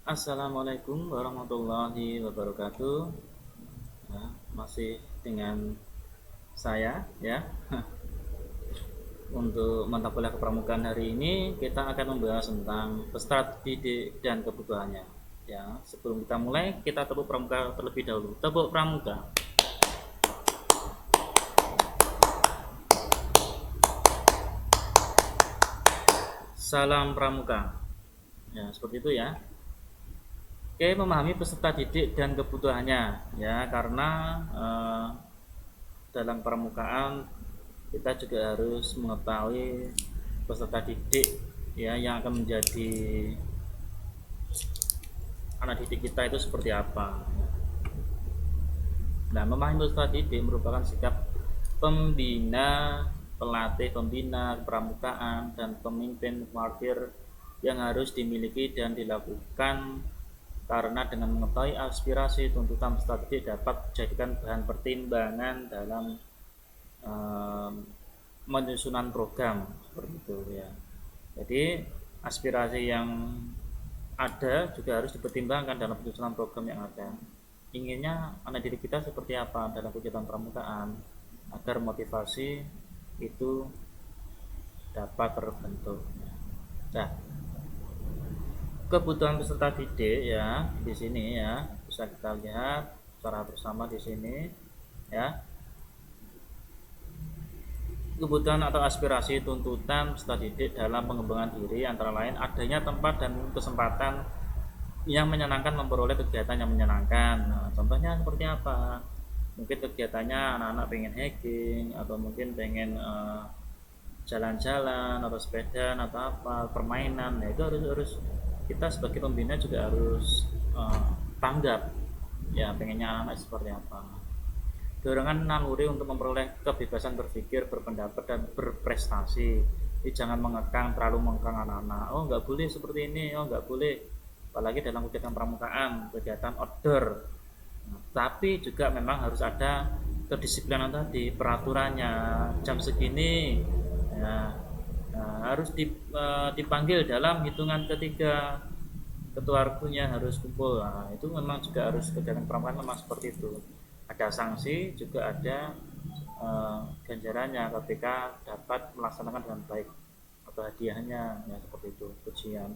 Assalamualaikum warahmatullahi wabarakatuh. Ya, masih dengan saya ya. Untuk mata kuliah kepramukaan hari ini kita akan membahas tentang peserta didik dan kebutuhannya. Ya, sebelum kita mulai kita tepuk pramuka terlebih dahulu. Tepuk pramuka. Salam pramuka. Ya, seperti itu ya. Oke, memahami peserta didik dan kebutuhannya ya karena dalam pramukaan kita juga harus mengetahui peserta didik ya yang akan menjadi anak didik kita itu seperti apa. Nah, memahami peserta didik merupakan sikap pembina, pelatih pembina pramukaan dan pemimpin martir yang harus dimiliki dan dilakukan karena dengan mengetahui aspirasi tuntutan peserta didik dapat dijadikan bahan pertimbangan dalam um, menyusunan program seperti itu ya. Jadi aspirasi yang ada juga harus dipertimbangkan dalam penyusunan program yang ada. Inginnya anak didik kita seperti apa dalam kegiatan pramukaan agar motivasi itu dapat terbentuk. Nah, kebutuhan peserta didik ya di sini ya bisa kita lihat secara bersama di sini ya. Kebutuhan atau aspirasi tuntutan peserta didik dalam pengembangan diri antara lain adanya tempat dan kesempatan yang menyenangkan memperoleh kegiatan yang menyenangkan. Nah, contohnya seperti apa? Mungkin kegiatannya anak-anak pengen hiking atau mungkin pengen jalan-jalan atau sepeda atau apa permainan. Nah, itu harus kita sebagai pembina juga harus tanggap ya pengennya anak-anak seperti apa. Dorongan naluri untuk memperoleh kebebasan berpikir, berpendapat dan berprestasi. Jadi jangan mengekang, terlalu mengekang anak-anak. Oh nggak boleh seperti ini, oh nggak boleh. Apalagi dalam kegiatan pramukaan, kegiatan outdoor. Nah, tapi juga memang harus ada kedisiplinan tadi, peraturannya. Jam segini, ya, nah, harus dipanggil dalam hitungan ketiga. Ketua RT-nya harus kumpul. Nah, itu memang juga harus kegiatan pramukaan memang seperti itu. Ada sanksi, juga ada ganjarannya ketika dapat melaksanakan dengan baik atau hadiahnya ya seperti itu pujian.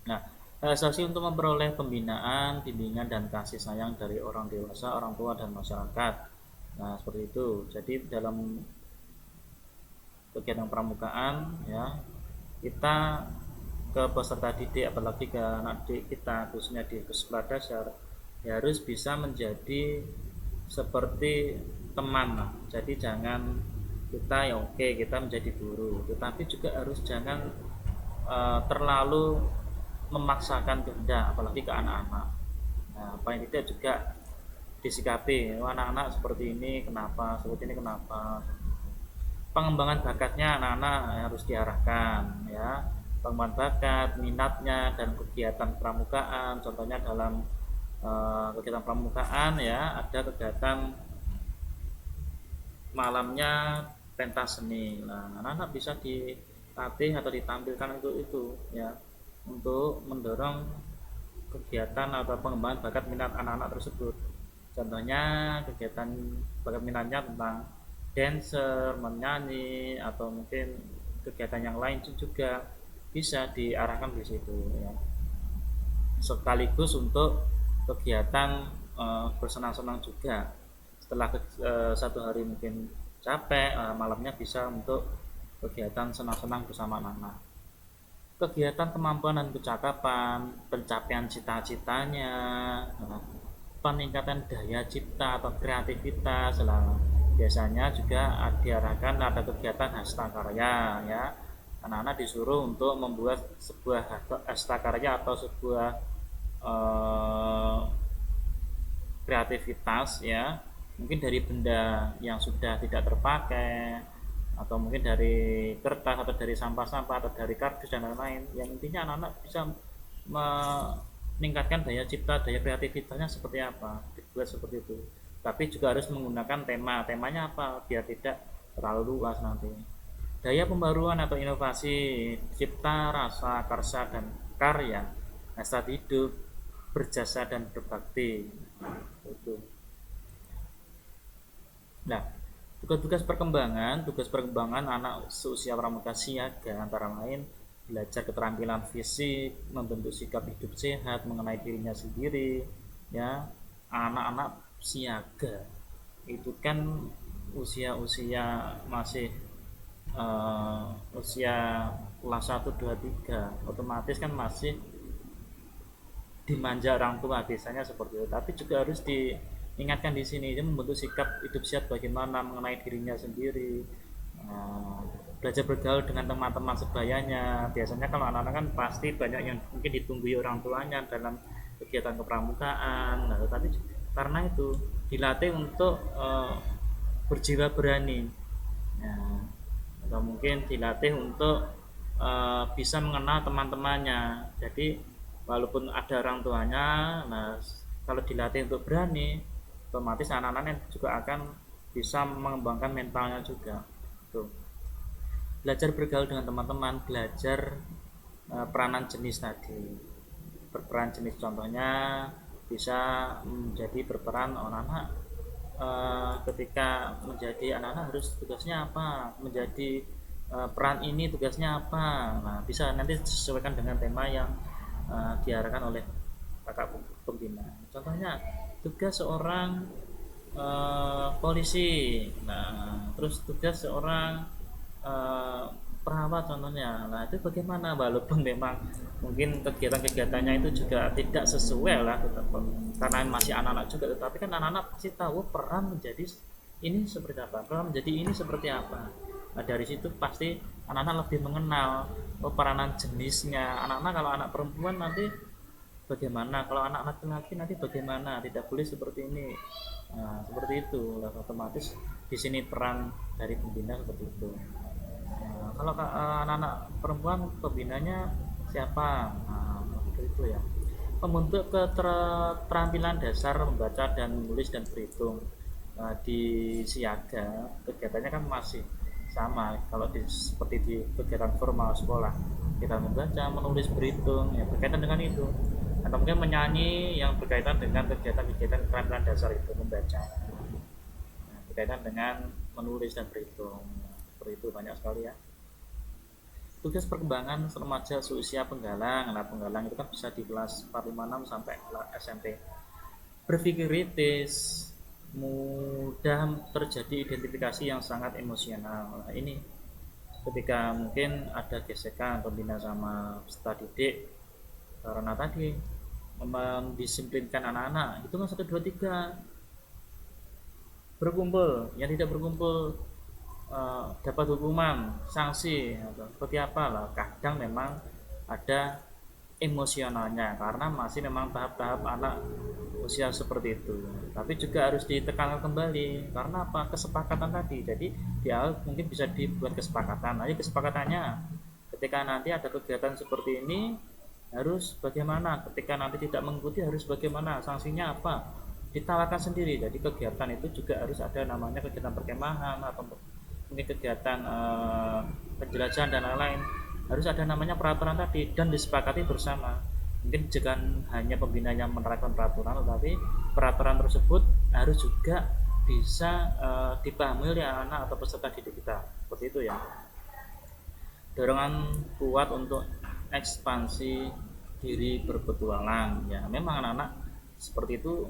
Nah, realisasi untuk memperoleh pembinaan, bimbingan dan kasih sayang dari orang dewasa, orang tua dan masyarakat. Nah, seperti itu. Jadi dalam kegiatan pramukaan ya kita ke peserta didik apalagi ke anak didik kita khususnya di sekolah dasar ya harus bisa menjadi seperti teman lah. Jadi jangan kita ya oke kita menjadi guru tetapi juga harus jangan terlalu memaksakan kehendak apalagi ke anak-anak. Nah, paling tidak juga disikapi oh, anak-anak seperti ini kenapa seperti ini kenapa. Pengembangan bakatnya anak-anak harus diarahkan ya, pengembangan bakat minatnya dan kegiatan pramukaan contohnya dalam kegiatan pramukaan ya ada kegiatan malamnya pentas seni. Nah, anak-anak bisa dilatih atau ditampilkan itu ya untuk mendorong kegiatan atau pengembangan bakat minat anak-anak tersebut. Contohnya kegiatan bakat minatnya tentang dancer, menyanyi atau mungkin kegiatan yang lain juga bisa diarahkan di situ ya. Sekaligus untuk kegiatan bersenang-senang juga. Setelah satu hari mungkin capek, malamnya bisa untuk kegiatan senang-senang bersama anak-anak. Kegiatan kemampuan dan kecakapan, pencapaian cita-citanya, peningkatan daya cipta atau kreativitas. Biasanya juga diarahkan ada kegiatan hasta karya ya. Anak-anak disuruh untuk membuat sebuah hasta karya atau sebuah kreativitas ya. Mungkin dari benda yang sudah tidak terpakai atau mungkin dari kertas atau dari sampah-sampah atau dari kardus dan lain-lain yang intinya anak-anak bisa meningkatkan daya cipta daya kreativitasnya seperti apa dibuat seperti itu tapi juga harus menggunakan temanya apa biar tidak terlalu luas nanti. Daya pembaruan atau inovasi cipta rasa karsa dan karya hasrat hidup, berjasa dan berbakti. Itu. Nah, tugas perkembangan anak seusia pramuka siaga antara lain belajar keterampilan fisik, membentuk sikap hidup sehat, mengenai dirinya sendiri, ya. Anak-anak siaga itu kan usia-usia masih usia kelas 1 2 3, otomatis kan masih dimanja orang tua biasanya seperti itu, tapi juga harus diingatkan di sini dia membentuk sikap hidup sehat bagaimana mengenai dirinya sendiri. Nah, belajar bergaul dengan teman-teman sebayanya, biasanya kalau anak-anak kan pasti banyak yang mungkin ditunggui orang tuanya dalam kegiatan kepramukaan. Nah, tetapi karena itu dilatih untuk berjiwa berani, nah, atau mungkin dilatih untuk bisa mengenal teman-temannya. Jadi walaupun ada orang tuanya, nah kalau dilatih untuk berani, otomatis anak-anaknya juga akan bisa mengembangkan mentalnya juga. Tuh. Belajar bergaul dengan teman-teman, belajar peranan jenis tadi. Berperan jenis contohnya bisa menjadi berperan anak-anak ketika menjadi anak-anak harus tugasnya apa, menjadi peran ini tugasnya apa. Nah, bisa nanti disesuaikan dengan tema yang diarahkan oleh kakak pembina. Contohnya tugas seorang polisi, nah terus tugas seorang perawat contohnya. Nah itu bagaimana, walaupun memang mungkin kegiatan-kegiatannya itu juga tidak sesuai lah, karena masih anak-anak juga, tetapi kan anak-anak pasti tahu peran menjadi ini seperti apa, peran menjadi ini seperti apa. Nah dari situ pasti anak-anak lebih mengenal peranan jenisnya. Anak-anak kalau anak perempuan nanti bagaimana, kalau anak laki-laki nanti bagaimana, tidak boleh seperti ini. Nah, seperti itu. Nah, otomatis di sini peran dari pembina seperti itu. Nah, kalau anak-anak perempuan pembinanya siapa? Nah, seperti itu ya. Membentuk keterampilan dasar membaca dan menulis dan berhitung. Nah, di siaga kegiatannya kan masih sama kalau seperti di kegiatan formal sekolah, kita membaca menulis berhitung ya berkaitan dengan itu, atau mungkin menyanyi yang berkaitan dengan kegiatan-kegiatan keterampilan dasar itu membaca, nah, berkaitan dengan menulis dan berhitung. Seperti itu banyak sekali ya. Tugas perkembangan remaja seusia penggalang. Nah penggalang itu kan bisa di kelas 456 sampai SMP. Berpikir kritis, mudah terjadi identifikasi yang sangat emosional. Nah, ini ketika mungkin ada gesekan pembina sama peserta didik karena tadi mendisiplinkan anak-anak, itu kan 1 2 3 berkumpul, yang tidak berkumpul dapat hukuman, sanksi atau seperti apa lah. Kadang memang ada emosionalnya karena masih memang tahap-tahap anak usia seperti itu, tapi juga harus ditekankan kembali karena apa, kesepakatan tadi. Jadi di awal mungkin bisa dibuat kesepakatan aja, kesepakatannya ketika nanti ada kegiatan seperti ini harus bagaimana, ketika nanti tidak mengikuti harus bagaimana, sanksinya apa, ditawarkan sendiri. Jadi kegiatan itu juga harus ada namanya kegiatan perkemahan atau mungkin kegiatan penjelajahan dan lain-lain, harus ada namanya peraturan tadi dan disepakati bersama. Mungkin jangan hanya pembina yang menerapkan peraturan, tetapi peraturan tersebut harus juga bisa dipahami oleh anak atau peserta didik kita. Seperti itu ya. Dorongan kuat untuk ekspansi diri berpetualang. Ya, memang anak-anak seperti itu,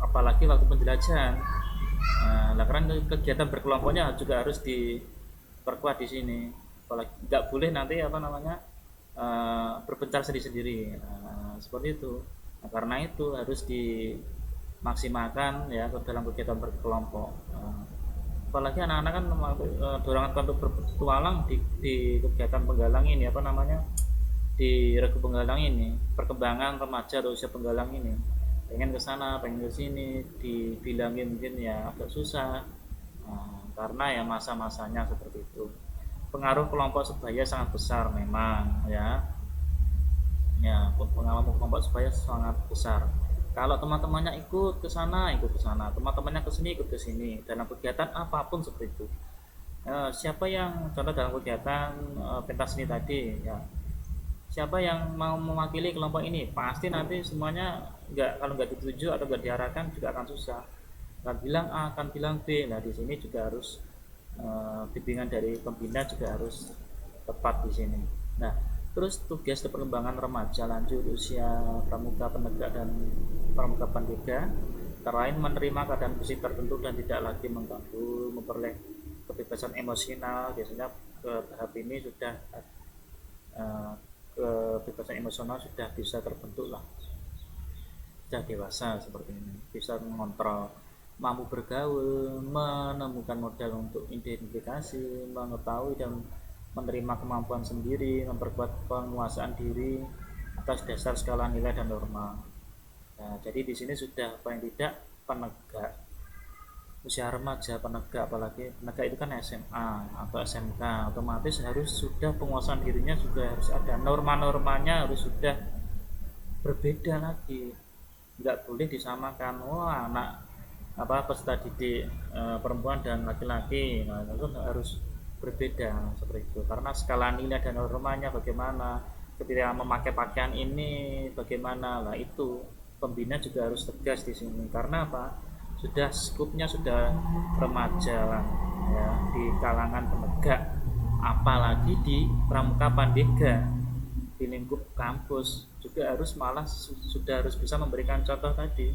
apalagi waktu penjelajahan. Nah, karena kegiatan berkelompoknya juga harus diperkuat di sini. Apalagi nggak boleh nanti apa namanya berpencar sendiri-sendiri. Nah, seperti itu. Nah, karena itu harus dimaksimalkan ya dalam kegiatan berkelompok. Apalagi anak-anak kan dorongan untuk berpetualang di kegiatan penggalang ini apa namanya, di regu penggalang ini, perkembangan remaja atau usia penggalang ini, pengen ke sana pengen ke sini, dibilangin mungkin ya agak susah. Karena ya masa-masanya seperti itu. Pengaruh kelompok sebaya sangat besar memang ya, pengaruh kelompok sebaya sangat besar. Kalau teman-temannya ikut ke sana, teman-temannya ke sini, ikut ke sini dalam kegiatan apapun seperti itu. Siapa yang contoh dalam kegiatan pentas seni tadi ya, siapa yang mau mewakili kelompok ini, pasti nanti semuanya nggak, kalau nggak dituju atau nggak diarahkan juga akan susah, akan bilang A, akan bilang B. Nah di sini juga harus bimbingan dari pembina juga harus tepat di sini. Nah terus tugas perkembangan remaja lanjut usia pramuka penegak dan pramuka pandega, antara lain menerima keadaan fisik tertentu dan tidak lagi mengganggu, memperoleh kebebasan emosional. Biasanya ke tahap ini sudah eh, kebebasan emosional sudah bisa terbentuk lah, sudah dewasa seperti ini, bisa mengontrol, mampu bergaul, menemukan modal untuk identifikasi, mengetahui dan menerima kemampuan sendiri, memperkuat penguasaan diri atas dasar skala nilai dan norma. Nah, jadi di sini sudah paling tidak penegak, usia remaja penegak, apalagi penegak itu kan SMA atau SMK, otomatis harus sudah penguasaan dirinya juga harus ada, norma-normanya harus sudah berbeda lagi, nggak boleh disamakan. Wah, anak peserta didik perempuan dan laki-laki, nah itu harus berbeda seperti itu, karena skala nilai dan normanya bagaimana, ketika memakai pakaian ini bagaimana lah, itu pembina juga harus tegas di sini. Karena apa, sudah skupnya sudah remaja lah ya, di kalangan penegak, apalagi di pramuka pandega, di lingkup kampus juga harus, malah sudah harus bisa memberikan contoh tadi.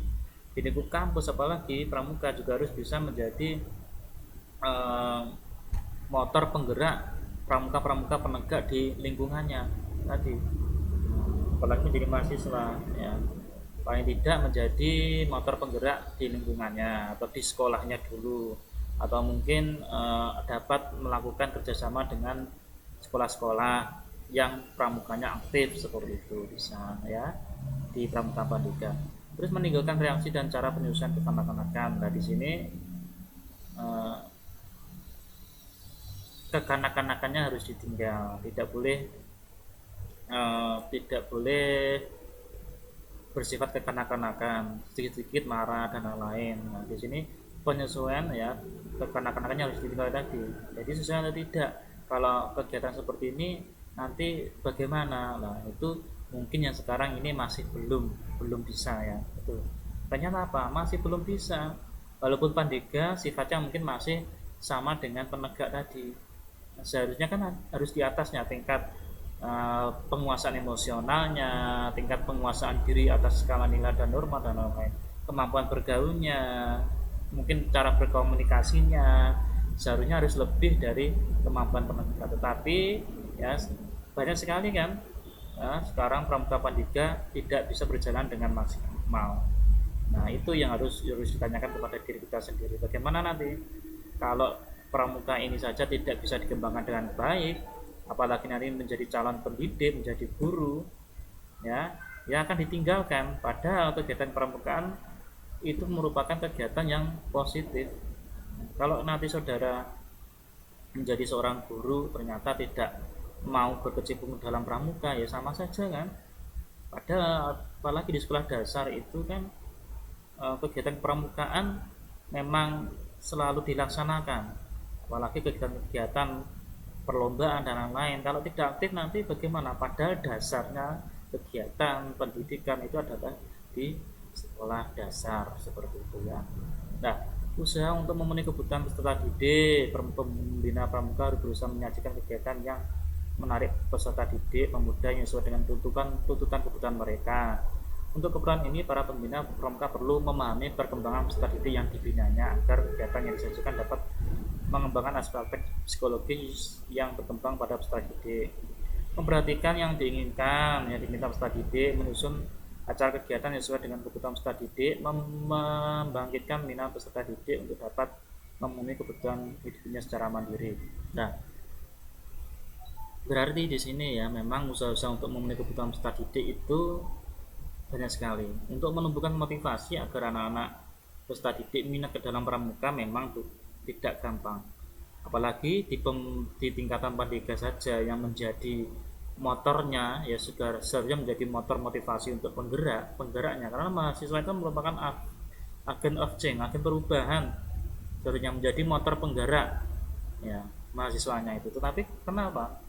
Di lingkup kampus apalagi pramuka juga harus bisa menjadi eh, motor penggerak pramuka-pramuka penegak di lingkungannya tadi, apalagi menjadi mahasiswa ya, paling tidak menjadi motor penggerak di lingkungannya atau di sekolahnya dulu, atau mungkin dapat melakukan kerjasama dengan sekolah-sekolah yang pramukanya aktif seperti itu, bisa ya di pramuka pandega. Terus meninggalkan reaksi dan cara penyusunan kekanak-kanakan. Nah di sini eh, kekanak-kanakannya harus ditinggal, tidak boleh bersifat kekanak-kanakan, sedikit-sedikit marah dan lain-lain. Nah, di sini penyesuaian ya, kekanak-kanakannya harus ditinggal tadi. Jadi sesuai atau tidak. Kalau kegiatan seperti ini nanti bagaimana? Nah, itu mungkin yang sekarang ini masih belum bisa ya. Betul. Ternyata apa? Masih belum bisa. Walaupun pandega sifatnya mungkin masih sama dengan penegak tadi. Nah, seharusnya kan harus di atasnya tingkat penguasaan emosionalnya, tingkat penguasaan diri atas skala nilai dan norma dan lain-lain, kemampuan bergaulnya, mungkin cara berkomunikasinya, seharusnya harus lebih dari kemampuan penegak. Tetapi ya banyak sekali kan ya, sekarang pramuka pandega tidak bisa berjalan dengan maksimal. Nah itu yang harus ditanyakan kepada diri kita sendiri, bagaimana nanti kalau pramuka ini saja tidak bisa dikembangkan dengan baik, apalagi nanti menjadi calon pendidik, menjadi guru ya, yang akan ditinggalkan. Padahal kegiatan pramukaan itu merupakan kegiatan yang positif. Kalau nanti saudara menjadi seorang guru ternyata tidak mau berkecimpung dalam pramuka, ya sama saja kan. Padahal apalagi di sekolah dasar itu kan kegiatan pramukaan memang selalu dilaksanakan, apalagi kegiatan-kegiatan perlombaan dan lain-lain. Kalau tidak aktif nanti bagaimana? Padahal dasarnya kegiatan pendidikan itu adalah di sekolah dasar seperti itu ya. Nah, usaha untuk memenuhi kebutuhan peserta didik, pembina pramuka harus berusaha menyajikan kegiatan yang menarik peserta didik, pemuda yang sesuai dengan tuntutan kebutuhan mereka. Untuk keperluan ini, para pembina pramuka perlu memahami perkembangan peserta didik yang dibinanya agar kegiatan yang disajikan dapat mengembangkan aspek psikologis yang berkembang pada peserta didik, memperhatikan yang diinginkan yang diminta peserta didik, menyusun acara kegiatan yang sesuai dengan kebutuhan peserta didik, membangkitkan minat peserta didik untuk dapat memenuhi kebutuhan hidupnya secara mandiri. Nah, berarti di sini ya memang usaha-usaha untuk memenuhi kebutuhan peserta didik itu banyak sekali. Untuk menumbuhkan motivasi agar anak-anak peserta didik minat ke dalam pramuka memang tidak gampang, apalagi di tingkatan pandega saja yang menjadi motornya ya sudah seharusnya menjadi motor motivasi untuk penggeraknya, karena mahasiswa itu merupakan agen of change, agen perubahan, seharusnya menjadi motor penggerak ya mahasiswanya itu. Tetapi kenapa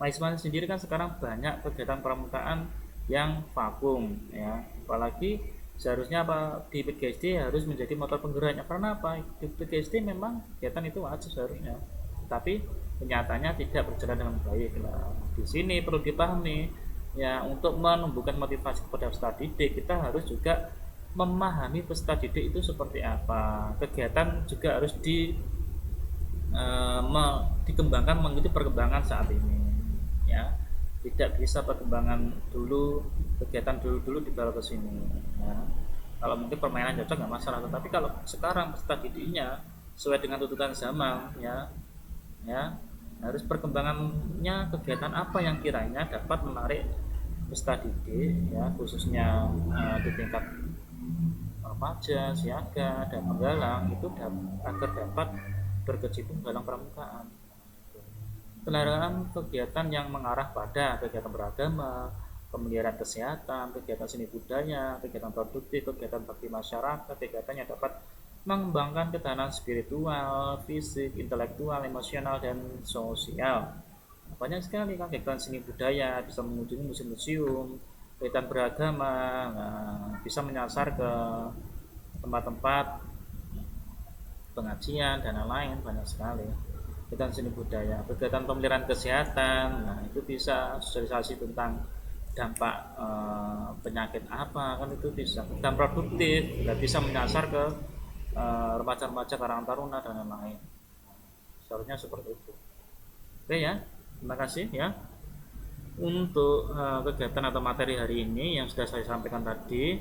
Maisman sendiri kan sekarang banyak kegiatan pramukaan yang vakum ya, apalagi seharusnya apa di PGSD harus menjadi motor penggeraknya. Karena apa, di PGSD memang kegiatan itu wajib seharusnya, tapi kenyataannya tidak berjalan dengan baik. Nah, di sini perlu dipahami ya, untuk menumbuhkan motivasi kepada peserta didik kita harus juga memahami peserta didik itu seperti apa. Kegiatan juga harus dikembangkan mengikuti perkembangan saat ini ya, tidak bisa perkembangan dulu, kegiatan dulu dibawa ke sini ya. Kalau mungkin permainan cocok nggak masalah, tetapi kalau sekarang peserta didiknya sesuai dengan tuntutan zaman ya, harus perkembangannya kegiatan apa yang kiranya dapat menarik peserta didik ya, khususnya di tingkat remaja, siaga, dan penggalang itu agar dapat berkecimpung dalam pramukaan. Penyelenggaraan kegiatan yang mengarah pada kegiatan beragama, pemeliharaan kesehatan, kegiatan seni budaya, kegiatan produktif, kegiatan bakti masyarakat, kegiatan yang dapat mengembangkan ketahanan spiritual, fisik, intelektual, emosional, dan sosial. Banyak sekali kan kegiatan seni budaya, bisa mengunjungi museum-museum, kegiatan beragama, bisa menyasar ke tempat-tempat pengajian dan lain-lain, banyak sekali. Kegiatan seni budaya, kegiatan pemeliharaan kesehatan, nah itu bisa sosialisasi tentang dampak penyakit apa, kan itu bisa. Dan produktif, nggak bisa menyasar ke remaja-remaja, karang taruna dan lain-lain. Seharusnya seperti itu. Oke ya, terima kasih ya untuk kegiatan atau materi hari ini yang sudah saya sampaikan tadi.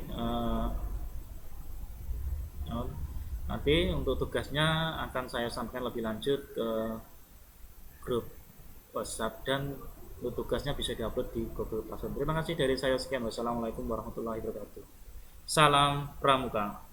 Nanti untuk tugasnya akan saya sampaikan lebih lanjut ke grup WhatsApp, dan untuk tugasnya bisa diupload di Google Classroom. Terima kasih dari saya, sekian. Wassalamualaikum warahmatullahi wabarakatuh. Salam Pramuka.